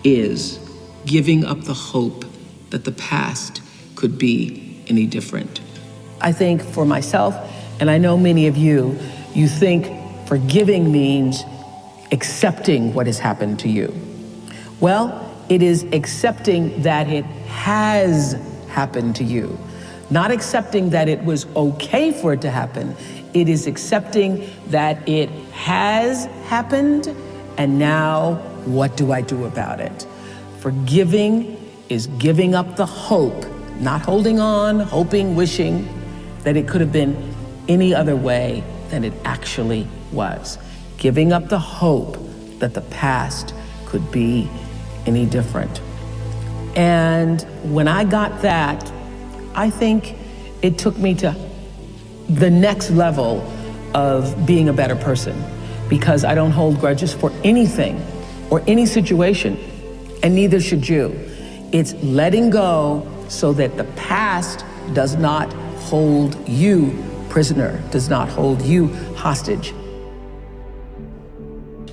is giving up the hope that the past could be any different. I think for myself, and I know many of you, you think forgiving means accepting what has happened to you. Well, it is accepting that it has happened to you. Not accepting that it was okay for it to happen. It is accepting that it has happened, and now what do I do about it? Forgiving is giving up the hope, not holding on, hoping, wishing that it could have been any other way than it actually was. Giving up the hope that the past could be any different. And when I got that, I think it took me to the next level of being a better person, because I don't hold grudges for anything or any situation, and neither should you. It's letting go so that the past does not hold you prisoner, does not hold you hostage.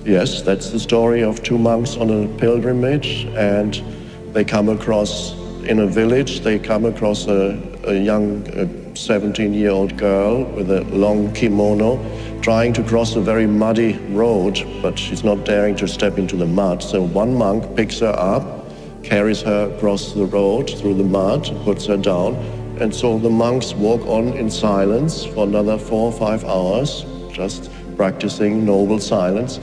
Yes, that's the story of two monks on a pilgrimage, and they come across, in a village, they come across a young 17-year-old girl with a long kimono trying to cross a very muddy road, but she's not daring to step into the mud. So one monk picks her up, carries her across the road through the mud, puts her down, and so the monks walk on in silence for another 4 or 5 hours, just practicing noble silence.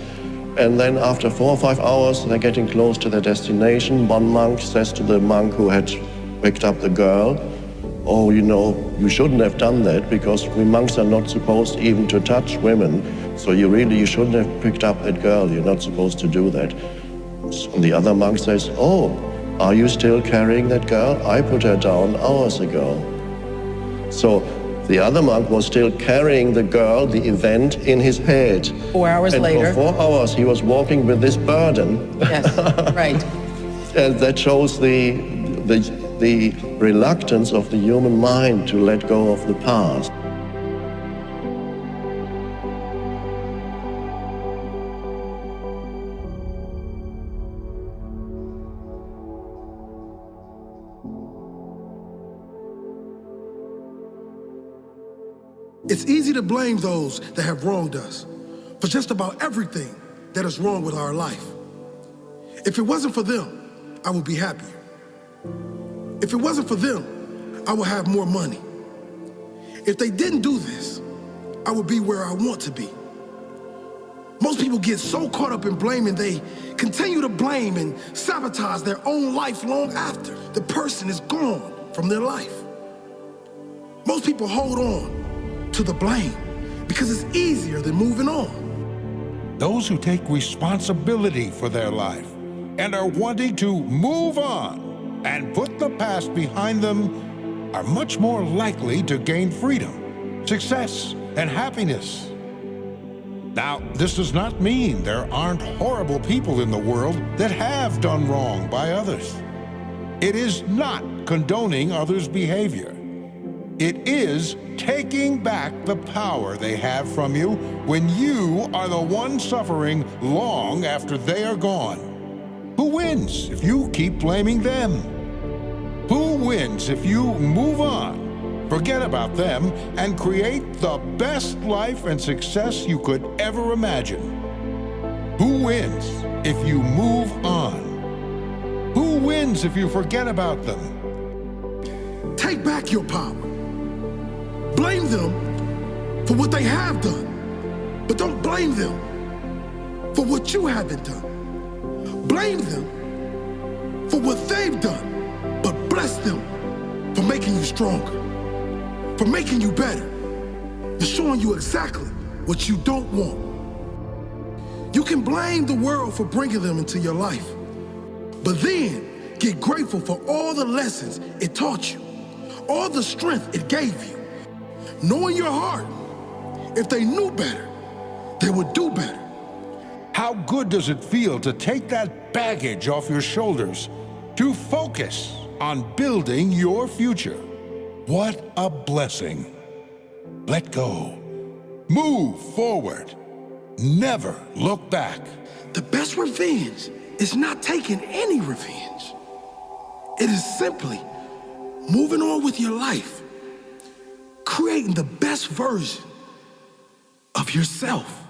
And then after 4 or 5 hours, they're getting close to their destination. One monk says to the monk who had picked up the girl, "Oh, you know, you shouldn't have done that, because we monks are not supposed even to touch women. So you shouldn't have picked up that girl. You're not supposed to do that." And the other monk says, "Oh, are you still carrying that girl? I put her down hours ago." So the other monk was still carrying the girl, the event, in his head. 4 hours later. And for 4 hours he was walking with this burden. Yes, right. And that shows the reluctance of the human mind to let go of the past. It's easy to blame those that have wronged us for just about everything that is wrong with our life. If it wasn't for them, I would be happier. If it wasn't for them, I would have more money. If they didn't do this, I would be where I want to be. Most people get so caught up in blaming, they continue to blame and sabotage their own life long after the person is gone from their life. Most people hold on to the blame because it's easier than moving on. Those who take responsibility for their life and are wanting to move on and put the past behind them are much more likely to gain freedom, success, and happiness. Now, this does not mean there aren't horrible people in the world that have done wrong by others. It is not condoning others' behavior. It is taking back the power they have from you when you are the one suffering long after they are gone. Who wins if you keep blaming them? Who wins if you move on, forget about them, and create the best life and success you could ever imagine? Who wins if you move on? Who wins if you forget about them? Take back your power. Blame them for what they have done, but don't blame them for what you haven't done. Blame them for what they've done, but bless them for making you stronger, for making you better, for showing you exactly what you don't want. You can blame the world for bringing them into your life, but then get grateful for all the lessons it taught you, all the strength it gave you. Know in your heart, if they knew better, they would do better. How good does it feel to take that baggage off your shoulders, to focus on building your future? What a blessing. Let go. Move forward. Never look back. The best revenge is not taking any revenge. It is simply moving on with your life, creating the best version of yourself.